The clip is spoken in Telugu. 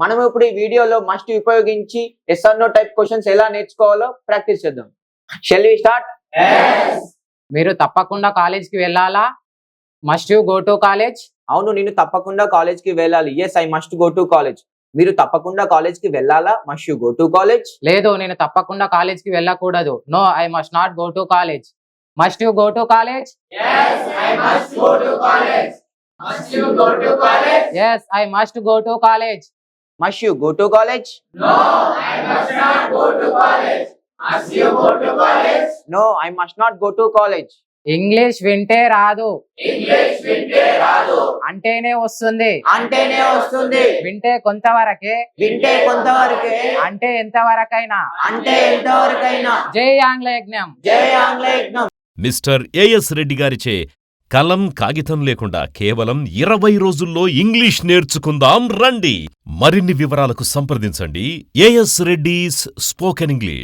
మనం ఇప్పుడు ఈ వీడియోలో మస్ట్ ఉపయోగించి yes or no type questions ఎలా నేర్చుకోవాలో ప్రాక్టీస్ చేద్దాం. Shall we start? మీరు తప్పకుండా కాలేజ్కి వెళ్ళాలా? Must you go to college? అవును, నేను తప్పకుండా కాలేజ్ కి వెళ్ళాలి. Yes, I must go to college. మీరు తప్పకుండా కాలేజ్ కి వెళ్ళాలా? Must you go to college? లేదు, నేను తప్పకుండా కాలేజ్కి వెళ్ళకూడదు. No, I must not go to college. Must you go to college? Yes, I must go to college. Must you go to college? Yes, I must go to college. Must you go to college? No, I must not go to college. Must you go to college? No, I must not go to college. English వింటే రాదు, English వింటే రాదు. అంటేనే వస్తుంది. అంటేనే వస్తుంది. వింటే కొంతవరకే, వింటే కొంతవరకే. అంటే ఎంతవరకైనా. అంటే ఎంతవరకైనా. జై ఆంగ్ల యజ్ఞం. జై ఆంగ్ల యజ్ఞం. మిస్టర్ ఏఎస్ రెడ్డి గారిచే కలం కాగితం లేకుండా కేవలం 20 రోజుల్లో ఇంగ్లీష్ నేర్చుకుందాం రండి. మరిన్ని వివరాలకు సంప్రదించండి ఏఎస్ రెడ్డిస్ స్పోకెన్ ఇంగ్లీష్.